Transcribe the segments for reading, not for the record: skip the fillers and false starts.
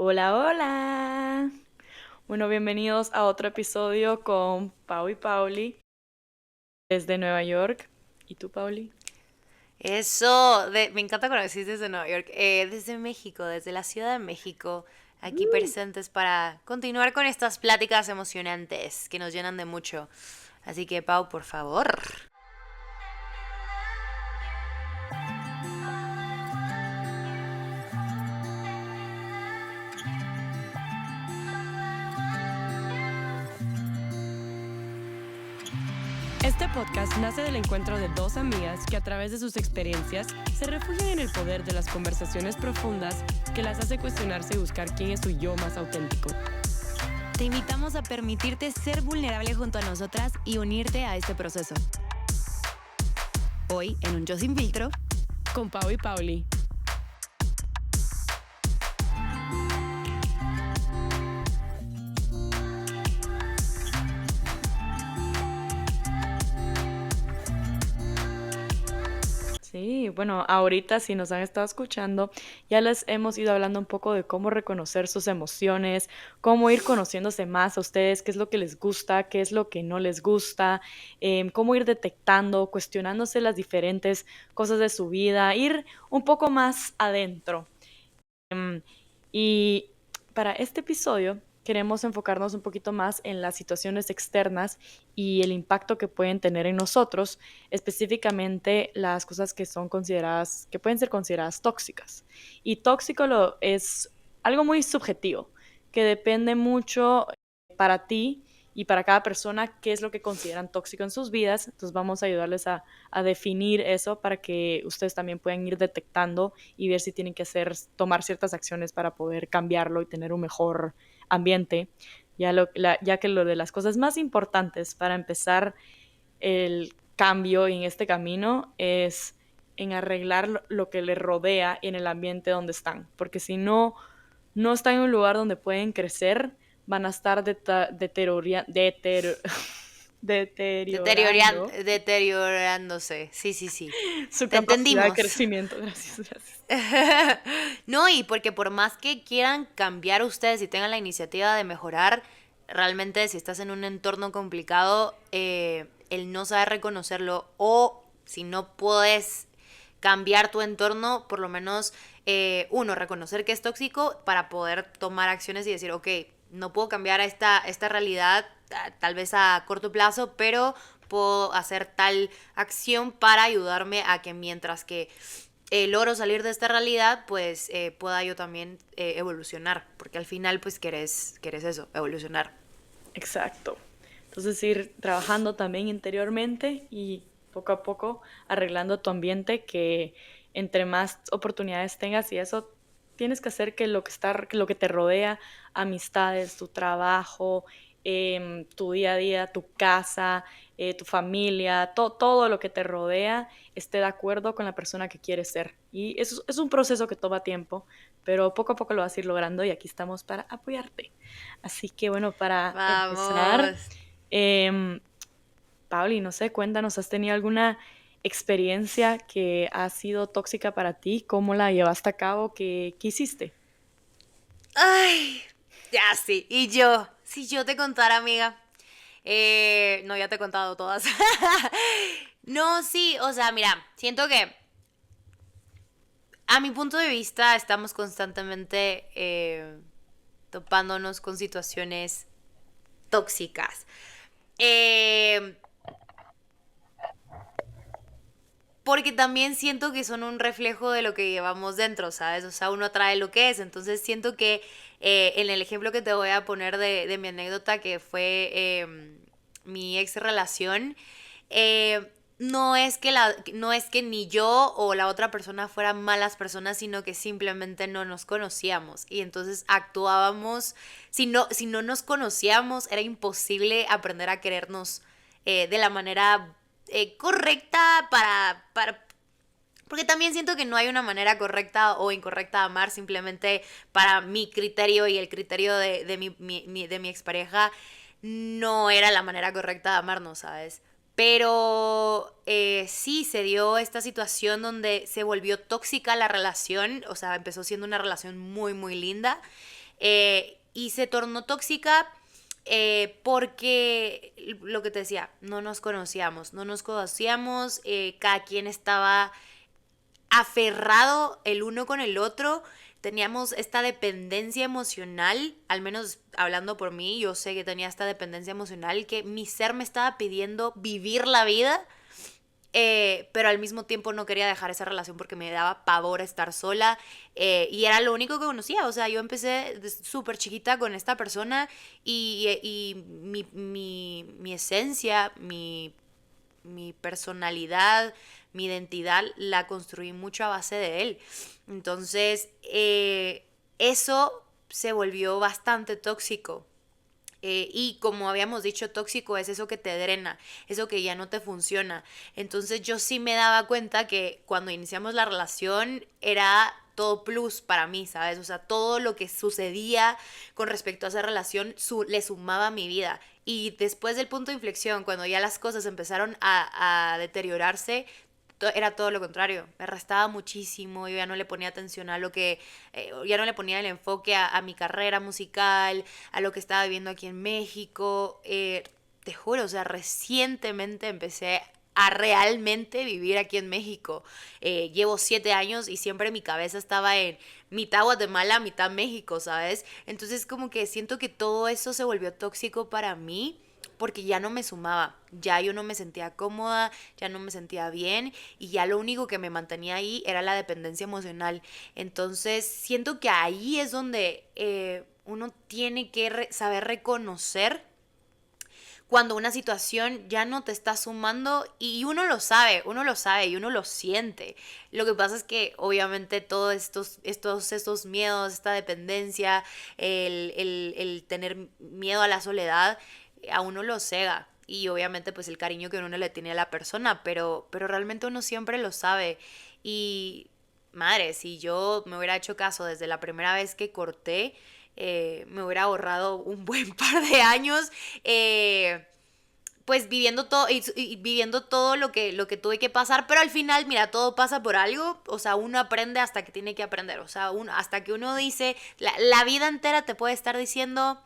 Hola, hola. Bueno, bienvenidos a otro episodio con Pau y Pauli desde Nueva York. ¿Y tú, Pauli? Me encanta cuando decís desde Nueva York, desde México, desde la Ciudad de México, aquí Uh. presentes para continuar con estas pláticas emocionantes que nos llenan de mucho. Así que, Pau, por favor. Este podcast nace del encuentro de dos amigas que a través de sus experiencias se refugian en el poder de las conversaciones profundas que las hace cuestionarse y buscar quién es su yo más auténtico. Te invitamos a permitirte ser vulnerable junto a nosotras y unirte a este proceso. Hoy, en un Yo Sin Filtro, Con Pau y Pauli. Sí, bueno, ahorita si nos han estado escuchando, ya les hemos ido hablando un poco de cómo reconocer sus emociones, cómo ir conociéndose más a ustedes, qué es lo que les gusta, qué es lo que no les gusta, cómo ir detectando, cuestionándose las diferentes cosas de su vida, ir un poco más adentro. Y para este episodio queremos enfocarnos un poquito más en las situaciones externas y el impacto que pueden tener en nosotros, específicamente las cosas que son consideradas, que pueden ser consideradas tóxicas. Y tóxico es algo muy subjetivo, que depende mucho para ti y para cada persona qué es lo que consideran tóxico en sus vidas. Entonces vamos a ayudarles a definir eso para que ustedes también puedan ir detectando y ver si tienen que tomar ciertas acciones para poder cambiarlo y tener un mejor ambiente. Ya que lo de las cosas más importantes para empezar el cambio en este camino es en arreglar lo que les rodea en el ambiente donde están, porque si no, no están en un lugar donde pueden crecer, van a estar deteriorando Deteriorándose. Sí, sí, sí. su Te capacidad de entendimos. crecimiento. Gracias, gracias. No, y porque por más que quieran cambiar ustedes y tengan la iniciativa de mejorar, realmente si estás en un entorno complicado, el no saber reconocerlo o si no puedes cambiar tu entorno, por lo menos uno, reconocer que es tóxico para poder tomar acciones y decir, ok, no puedo cambiar esta realidad tal vez a corto plazo, pero puedo hacer tal acción para ayudarme a que mientras que logro salir de esta realidad, pues pueda yo también evolucionar, porque al final pues querés eso, evolucionar. Exacto. Entonces ir trabajando también interiormente y poco a poco arreglando tu ambiente, que entre más oportunidades tengas y eso, tienes que hacer que lo que te rodea, amistades, tu trabajo, tu día a día, tu casa, tu familia, todo lo que te rodea esté de acuerdo con la persona que quieres ser. Y eso es un proceso que toma tiempo, pero poco a poco lo vas a ir logrando y aquí estamos para apoyarte. Así que bueno, para empezar, Vamos. eh, Pauli, no sé, cuéntanos, ¿has tenido alguna experiencia que ha sido tóxica para ti? ¿Cómo la llevaste a cabo? ¿Qué hiciste? Ay, ya sí. Y yo, si yo te contara, amiga. No, ya te he contado todas. No, sí, o sea, mira, siento que a mi punto de vista estamos constantemente topándonos con situaciones tóxicas. Eh, Porque también siento que son un reflejo de lo que llevamos dentro, ¿sabes? O sea, uno atrae lo que es. Entonces siento que en el ejemplo que te voy a poner de mi anécdota, que fue mi ex relación, no es que ni yo o la otra persona fueran malas personas, sino que simplemente no nos conocíamos. Y entonces actuábamos, si no nos conocíamos, era imposible aprender a querernos de la manera correcta porque también siento que no hay una manera correcta o incorrecta de amar, simplemente para mi criterio y el criterio de mi expareja no era la manera correcta de amarnos, ¿sabes? Pero sí se dio esta situación donde se volvió tóxica la relación, o sea, empezó siendo una relación muy, muy linda. Y se tornó tóxica porque, lo que te decía, no nos conocíamos, cada quien estaba aferrado el uno con el otro, teníamos esta dependencia emocional, al menos hablando por mí, yo sé que tenía esta dependencia emocional, que mi ser me estaba pidiendo vivir la vida, pero al mismo tiempo no quería dejar esa relación porque me daba pavor estar sola, y era lo único que conocía. O sea, yo empecé súper chiquita con esta persona y mi esencia, mi personalidad, mi identidad la construí mucho a base de él. Entonces, eso se volvió bastante tóxico. Y como habíamos dicho, tóxico es eso que te drena, eso que ya no te funciona. Entonces yo sí me daba cuenta que cuando iniciamos la relación era todo plus para mí, ¿sabes? O sea, todo lo que sucedía con respecto a esa relación le sumaba a mi vida. Y después del punto de inflexión, cuando ya las cosas empezaron a deteriorarse, era todo lo contrario, me restaba muchísimo, yo ya no le ponía atención a lo que, ya no le ponía el enfoque a mi carrera musical, a lo que estaba viviendo aquí en México. Te juro, o sea, recientemente empecé a realmente vivir aquí en México. Llevo 7 años y siempre mi cabeza estaba en mitad Guatemala, mitad México, ¿sabes? Entonces como que siento que todo eso se volvió tóxico para mí porque ya no me sumaba, ya yo no me sentía cómoda, ya no me sentía bien y ya lo único que me mantenía ahí era la dependencia emocional. Entonces siento que ahí es donde uno tiene que saber reconocer cuando una situación ya no te está sumando y uno lo sabe y uno lo siente. Lo que pasa es que obviamente todos estos miedos, esta dependencia, el tener miedo a la soledad, a uno lo cega. Y obviamente pues el cariño que uno le tiene a la persona, pero realmente uno siempre lo sabe. Y madre, si yo me hubiera hecho caso desde la primera vez que corté, me hubiera ahorrado un buen par de años, pues viviendo todo y viviendo todo lo que tuve que pasar, pero al final, mira, todo pasa por algo. O sea, uno aprende hasta que tiene que aprender. O sea, hasta que uno dice, la vida entera te puede estar diciendo,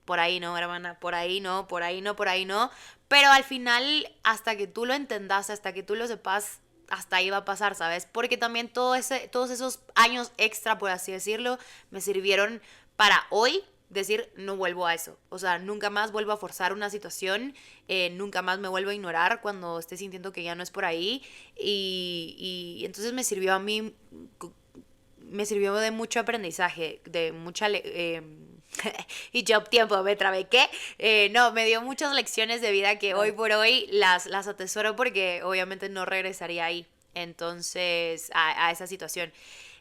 por ahí no, hermana, por ahí no, por ahí no, por ahí no, pero al final, hasta que tú lo entendas, hasta que tú lo sepas, hasta ahí va a pasar, ¿sabes? Porque también todos esos años extra, por así decirlo, me sirvieron para hoy decir, no vuelvo a eso. O sea, nunca más vuelvo a forzar una situación, nunca más me vuelvo a ignorar cuando esté sintiendo que ya no es por ahí. Y entonces me sirvió a mí, me sirvió de mucho aprendizaje, de mucha... y yo tiempo me trabé, ¿qué? No, me dio muchas lecciones de vida que hoy por hoy las atesoro porque obviamente no regresaría ahí. Entonces, a esa situación.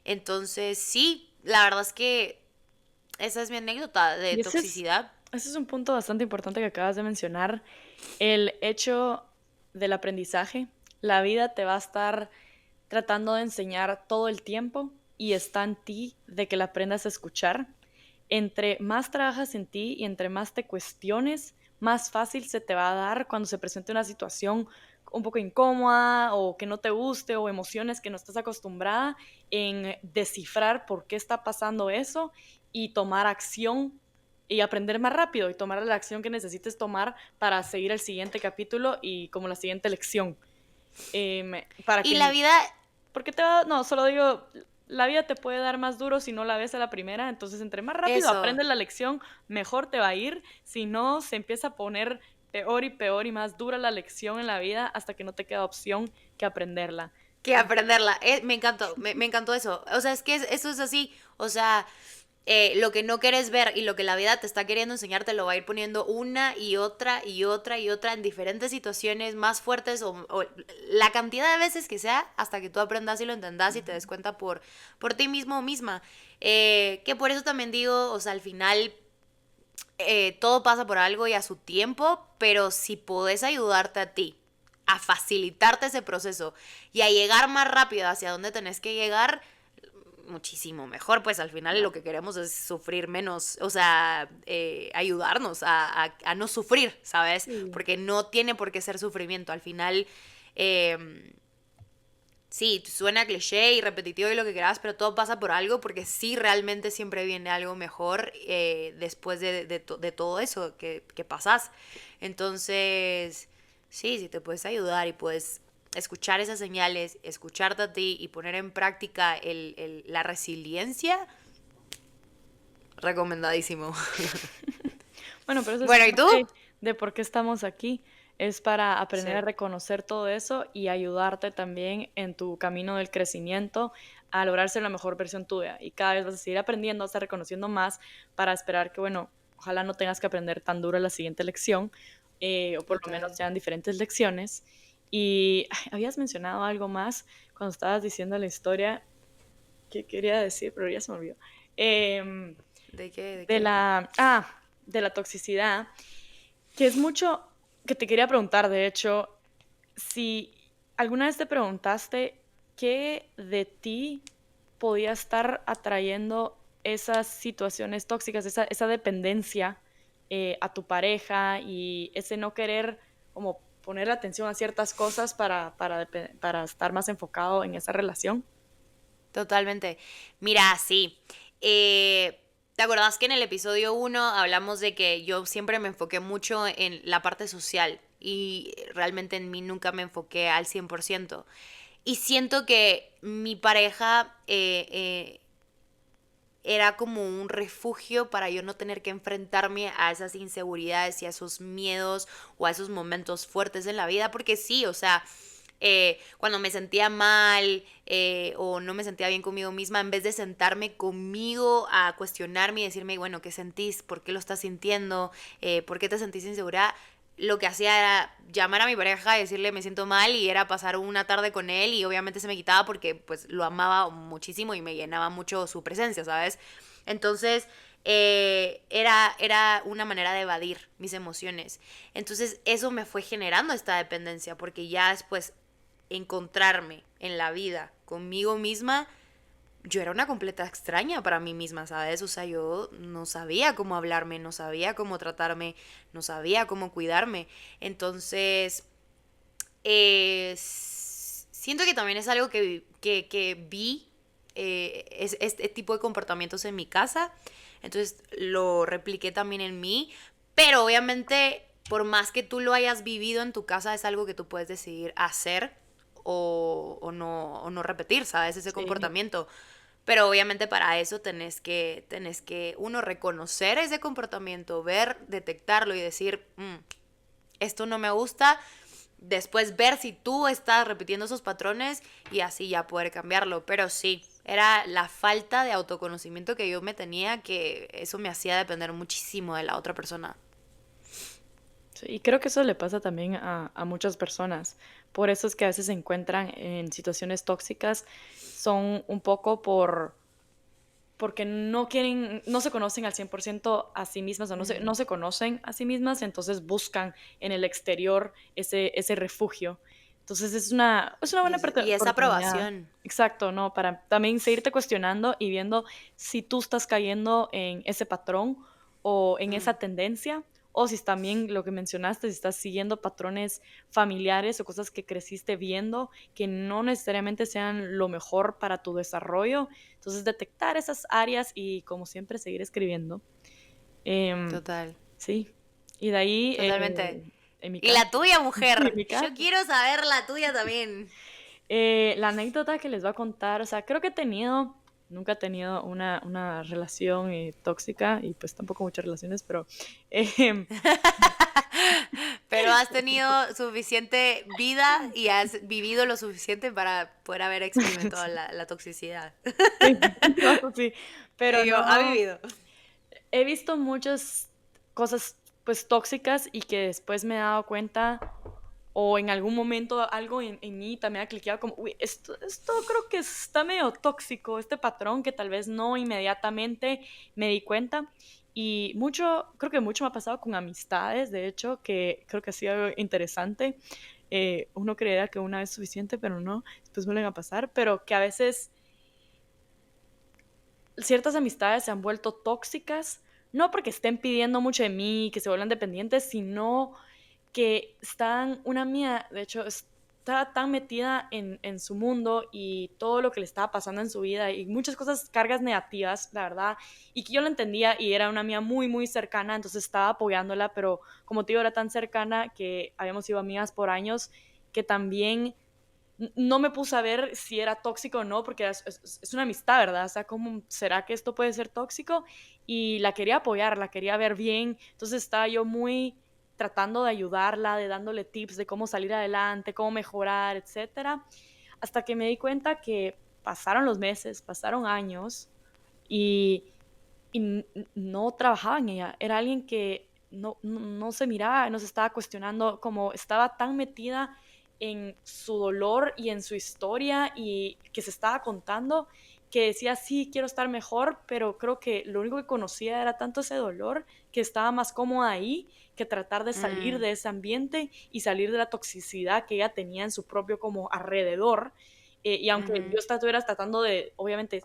Entonces, sí, la verdad es que esa es mi anécdota de Y toxicidad. ese es un punto bastante importante que acabas de mencionar, el hecho del aprendizaje. La vida te va a estar tratando de enseñar todo el tiempo y está en ti de que la aprendas a escuchar. Entre más trabajas en ti y entre más te cuestiones, más fácil se te va a dar cuando se presente una situación un poco incómoda o que no te guste o emociones que no estás acostumbrada en descifrar por qué está pasando eso y tomar acción y aprender más rápido y tomar la acción que necesites tomar para seguir el siguiente capítulo y como la siguiente lección. Para Y la que, vida, porque te va, no, solo digo, la vida te puede dar más duro si no la ves a la primera, entonces entre más rápido eso. aprendes la lección, mejor te va a ir, si no se empieza a poner peor y más dura la lección en la vida hasta que no te queda opción que aprenderla. Que aprenderla. Me encantó, me encantó eso. O sea, es que eso es así. O sea, lo que no quieres ver y lo que la vida te está queriendo enseñar te lo va a ir poniendo una y otra y otra y otra en diferentes situaciones más fuertes o la cantidad de veces que sea hasta que tú aprendas y lo entendas y te des cuenta por ti mismo o misma. Que por eso también digo, o sea, al final todo pasa por algo y a su tiempo, pero si podés ayudarte a ti, a facilitarte ese proceso y a llegar más rápido hacia donde tenés que llegar, muchísimo mejor. Pues al final lo que queremos es sufrir menos, o sea, ayudarnos a no sufrir, ¿sabes? Sí. Porque no tiene por qué ser sufrimiento. Al final, eh, sí, suena cliché y repetitivo y lo que quieras, pero todo pasa por algo, porque sí, realmente siempre viene algo mejor después de todo eso que pasas. Entonces, sí, si te puedes ayudar y puedes escuchar esas señales, escucharte a ti y poner en práctica la resiliencia, recomendadísimo. Bueno, pero eso es Bueno, ¿y tú? parte de por qué estamos aquí. Es para aprender a Sí, reconocer todo eso y ayudarte también en tu camino del crecimiento a lograr ser la mejor versión tuya. Y cada vez vas a seguir aprendiendo, vas a estar reconociendo más para esperar que, bueno, ojalá no tengas que aprender tan duro la siguiente lección, o por lo menos total. sean diferentes lecciones. Y ay, habías mencionado algo más cuando estabas diciendo la historia que quería decir, pero ya se me olvidó. Em, ¿De qué? ¿De de qué? de la toxicidad, que es mucho que te quería preguntar, de hecho, si alguna vez te preguntaste qué de ti podía estar atrayendo esas situaciones tóxicas, esa dependencia a tu pareja y ese no querer como poner atención a ciertas cosas para estar más enfocado en esa relación. Totalmente. Mira, sí. ¿Te acordás que en el episodio 1 hablamos de que yo siempre me enfoqué mucho en la parte social y realmente en mí nunca me enfoqué al 100%? Y siento que mi pareja era como un refugio para yo no tener que enfrentarme a esas inseguridades y a esos miedos o a esos momentos fuertes en la vida, porque sí, o sea, cuando me sentía mal o no me sentía bien conmigo misma, en vez de sentarme conmigo a cuestionarme y decirme, bueno, ¿qué sentís? ¿Por qué lo estás sintiendo? ¿Por qué te sentís insegura? Lo que hacía era llamar a mi pareja y decirle me siento mal y era pasar una tarde con él y obviamente se me quitaba porque pues lo amaba muchísimo y me llenaba mucho su presencia, ¿sabes? Entonces era una manera de evadir mis emociones. Entonces eso me fue generando esta dependencia porque ya después encontrarme en la vida conmigo misma, yo era una completa extraña para mí misma, ¿sabes? O sea, yo no sabía cómo hablarme, no sabía cómo tratarme, no sabía cómo cuidarme. Entonces, siento que también es algo que vi, es este tipo de comportamientos en mi casa. Entonces, lo repliqué también en mí. Pero obviamente, por más que tú lo hayas vivido en tu casa, es algo que tú puedes decidir hacer o no repetir, ¿sabes? Ese Sí. comportamiento. Pero obviamente para eso tenés que uno, reconocer ese comportamiento, ver, detectarlo y decir, esto no me gusta. Después ver si tú estás repitiendo esos patrones y así ya poder cambiarlo. Pero sí, era la falta de autoconocimiento que yo me tenía, que eso me hacía depender muchísimo de la otra persona. Sí, y creo que eso le pasa también a muchas personas. Por eso es que a veces se encuentran en situaciones tóxicas, son un poco porque no quieren, no se conocen al 100% a sí mismas o no se conocen a sí mismas, entonces buscan en el exterior ese refugio. Entonces es una buena Y esa oportunidad. aprobación. Exacto, ¿no? Para también seguirte cuestionando y viendo si tú estás cayendo en ese patrón o en esa tendencia, o si también lo que mencionaste, si estás siguiendo patrones familiares o cosas que creciste viendo que no necesariamente sean lo mejor para tu desarrollo. Entonces, detectar esas áreas y, como siempre, seguir escribiendo. Em, Total, sí. Y de ahí, totalmente. en mi Y caso, la tuya, en mujer. mi Yo caso, quiero saber la tuya también. la anécdota que les voy a contar, o sea, creo que nunca he tenido una relación tóxica y pues tampoco muchas relaciones, pero em, Pero has tenido suficiente vida y has vivido lo suficiente para poder haber experimentado la toxicidad. sí, no, sí, pero Y yo, ha no, vivido. he visto muchas cosas pues tóxicas y que después me he dado cuenta o en algún momento algo en mí también ha cliqueado como, uy, esto creo que está medio tóxico, este patrón que tal vez no inmediatamente me di cuenta. Y creo que mucho me ha pasado con amistades, de hecho, que creo que ha sido algo interesante. Uno creería que una vez es suficiente, pero no, después vuelven a pasar, pero que a veces ciertas amistades se han vuelto tóxicas, no porque estén pidiendo mucho de mí, que se vuelvan dependientes, sino que están, una mía, de hecho, estaba tan metida en su mundo y todo lo que le estaba pasando en su vida y muchas cosas, cargas negativas, la verdad, y que yo lo entendía y era una amiga muy, muy cercana, entonces estaba apoyándola, pero como te digo, era tan cercana que habíamos sido amigas por años que también no me puse a ver si era tóxico o no, porque es una amistad, ¿verdad? O sea, ¿cómo será que esto puede ser tóxico? Y la quería apoyar, la quería ver bien, entonces estaba yo muy tratando de ayudarla, de dándole tips de cómo salir adelante, cómo mejorar, etcétera, hasta que me di cuenta que pasaron los meses, pasaron años y, y no trabajaba en ella, era alguien que no se miraba, no se estaba cuestionando, como estaba tan metida en su dolor y en su historia y que se estaba contando, que decía, sí, quiero estar mejor, pero creo que lo único que conocía era tanto ese dolor que estaba más cómoda ahí que tratar de salir Mm, de ese ambiente y salir de la toxicidad que ella tenía en su propio como alrededor. Y aunque yo ujú. estuviera tratando de, obviamente,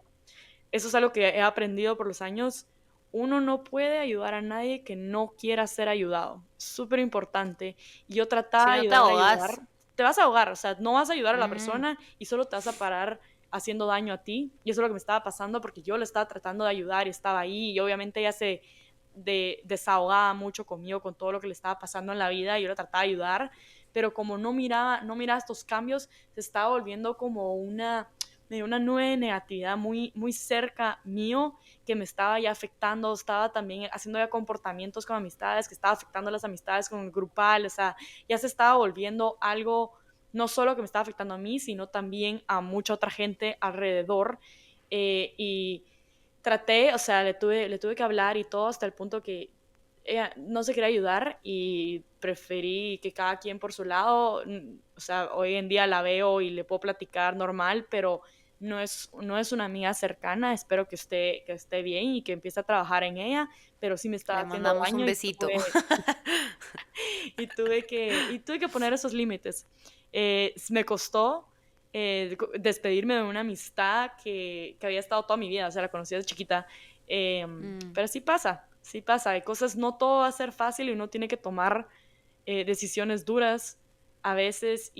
eso es algo que he aprendido por los años, uno no puede ayudar a nadie que no quiera ser ayudado. Súper importante. Y yo Si trataba de no te ayudar, ahogas. te vas a ahogar, o sea, no vas a ayudar a la Mm, persona y solo te vas a parar haciendo daño a ti. Y eso es lo que me estaba pasando porque yo le estaba tratando de ayudar y estaba ahí y obviamente ella se desahogaba mucho conmigo con todo lo que le estaba pasando en la vida y yo la trataba de ayudar, pero como no miraba estos cambios, se estaba volviendo como me dio una nube de negatividad muy, muy cerca mío que me estaba ya afectando, estaba también haciendo ya comportamientos con amistades, que estaba afectando las amistades con el grupal, o sea, ya se estaba volviendo algo no solo que me estaba afectando a mí, sino también a mucha otra gente alrededor. Y traté, o sea, le tuve que hablar y todo hasta el punto que ella no se quería ayudar y preferí que cada quien por su lado, o sea, hoy en día la veo y le puedo platicar normal, pero no es una amiga cercana, espero que esté bien y que empiece a trabajar en ella, pero sí me estaba Le haciendo mandamos un daño y besito. tuve que poner esos límites. Me costó despedirme de una amistad que había estado toda mi vida, o sea, la conocí desde chiquita. Mm. Pero sí pasa, hay cosas, no todo va a ser fácil y uno tiene que tomar decisiones duras a veces,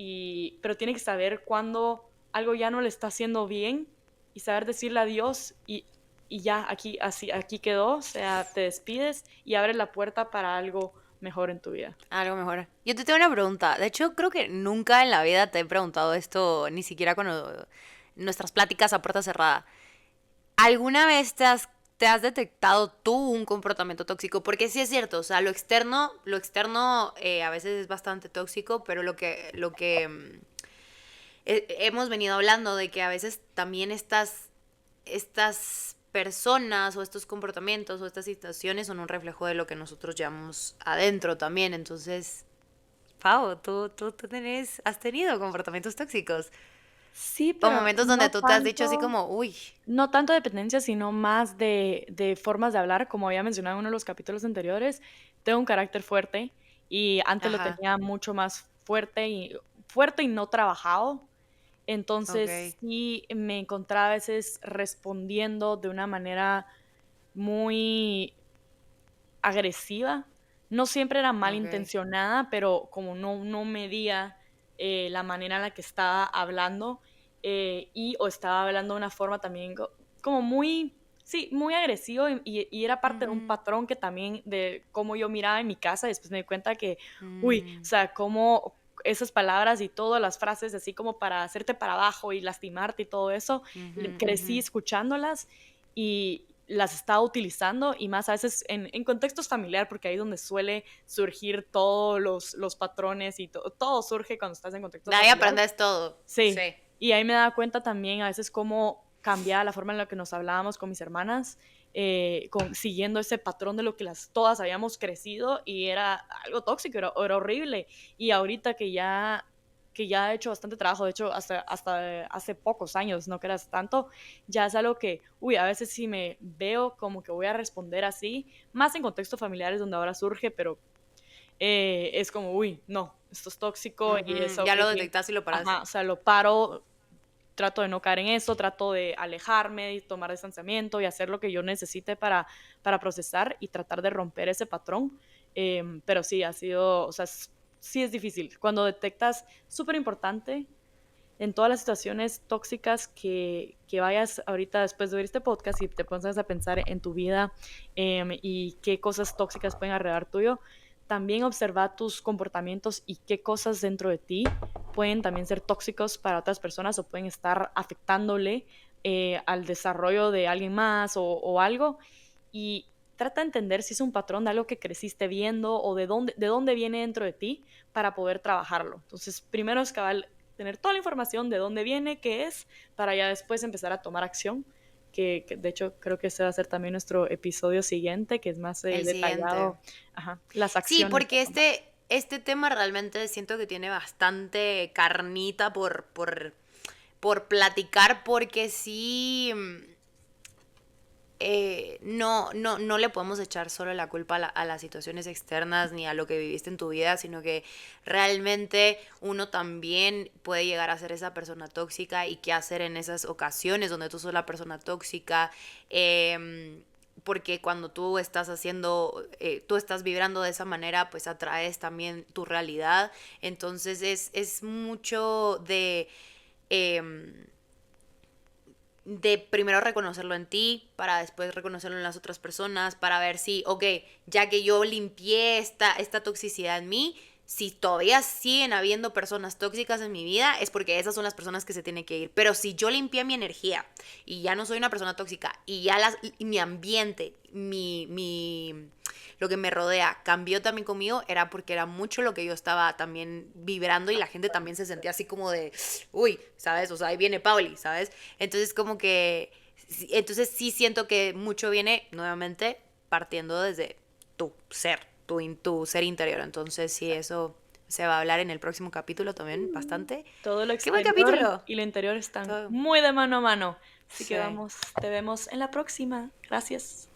pero tiene que saber cuándo algo ya no le está haciendo bien y saber decirle adiós y ya, aquí quedó, o sea, te despides y abres la puerta para algo mejor en tu vida. Algo mejor. Yo te tengo una pregunta. De hecho, creo que nunca en la vida te he preguntado esto, ni siquiera cuando nuestras pláticas a puerta cerrada. ¿Alguna vez te has detectado tú un comportamiento tóxico? Porque sí es cierto, o sea, lo externo a veces es bastante tóxico, pero hemos venido hablando de que a veces también estas personas o estos comportamientos o estas situaciones son un reflejo de lo que nosotros llevamos adentro también. Entonces, Pau, has tenido comportamientos tóxicos. Sí, O pero momentos donde tú te has dicho así como, uy, no tanto dependencia, sino más de formas de hablar, como había mencionado en uno de los capítulos anteriores. Tengo un carácter fuerte y antes lo ajá, tenía mucho más fuerte y no trabajado. Entonces ok, sí me encontraba a veces respondiendo de una manera muy agresiva. No siempre era ok. malintencionada, pero como no medía la manera en la que estaba hablando o estaba hablando de una forma también como muy, sí, muy agresivo y era parte de un Ujú, patrón que también de cómo yo miraba en mi casa. Después me di cuenta que, uy, o mm, sea, cómo esas palabras y todas las frases así como para hacerte para abajo y lastimarte y todo eso, ujú, ujú, crecí escuchándolas y las estaba utilizando y más a veces en contextos familiar, porque ahí es donde suele surgir todos los patrones y todo surge cuando estás en contexto de ahí familiar. aprendes todo. Sí, Sí. y ahí me daba cuenta también a veces cómo cambiaba la forma en la que nos hablábamos con mis hermanas, siguiendo ese patrón de lo que todas habíamos crecido y era algo tóxico, era horrible. Y ahorita que ya he hecho bastante trabajo, de hecho hasta hace pocos años, no creas tanto, ya es algo que, uy, a veces sí me veo como que voy a responder así, más en contextos familiares donde ahora surge, pero es como, uy, no, esto es tóxico y Ujú, eso, ya ok, lo detectaste y lo ajá, paraste. o sea, lo paro, trato de no caer en eso, trato de alejarme y tomar distanciamiento y hacer lo que yo necesite para procesar y tratar de romper ese patrón. Pero sí, ha sido, o sea, sí es difícil. Cuando detectas, súper importante, en todas las situaciones tóxicas que vayas ahorita después de oír este podcast y te pones a pensar en tu vida y qué cosas tóxicas pueden alrededor tuyo, también observa tus comportamientos y qué cosas dentro de ti pueden también ser tóxicos para otras personas o pueden estar afectándole al desarrollo de alguien más o algo. Y trata de entender si es un patrón de algo que creciste viendo o de dónde viene dentro de ti para poder trabajarlo. Entonces, primero es cabal tener toda la información de dónde viene, qué es, para ya después empezar a tomar acción, que de hecho creo que ese va a ser también nuestro episodio siguiente, que es más El siguiente. detallado, las Sí, acciones a porque tomar. este tema realmente siento que tiene bastante carnita por platicar, porque sí, no le podemos echar solo la culpa a las situaciones externas ni a lo que viviste en tu vida, sino que realmente uno también puede llegar a ser esa persona tóxica y qué hacer en esas ocasiones donde tú sos la persona tóxica. Porque cuando tú estás tú estás vibrando de esa manera, pues atraes también tu realidad. Entonces es mucho de primero reconocerlo en ti, para después reconocerlo en las otras personas, para ver si, ok, ya que yo limpié esta toxicidad en mí, si todavía siguen habiendo personas tóxicas en mi vida, es porque esas son las personas que se tienen que ir. Pero si yo limpié mi energía y ya no soy una persona tóxica y ya y mi ambiente, lo que me rodea cambió también conmigo, era porque era mucho lo que yo estaba también vibrando y la gente también se sentía así como de, uy, ¿sabes? O sea, ahí viene Pauli, ¿sabes? Entonces como que, entonces sí siento que mucho viene nuevamente partiendo desde tu ser, tu ser interior. Entonces sí, eso se va a hablar en el próximo capítulo también bastante. Todo lo ¡Qué buen exterior capítulo! y lo interior están Todo. muy de mano a mano. Así Sí. que te vemos en la próxima. Gracias.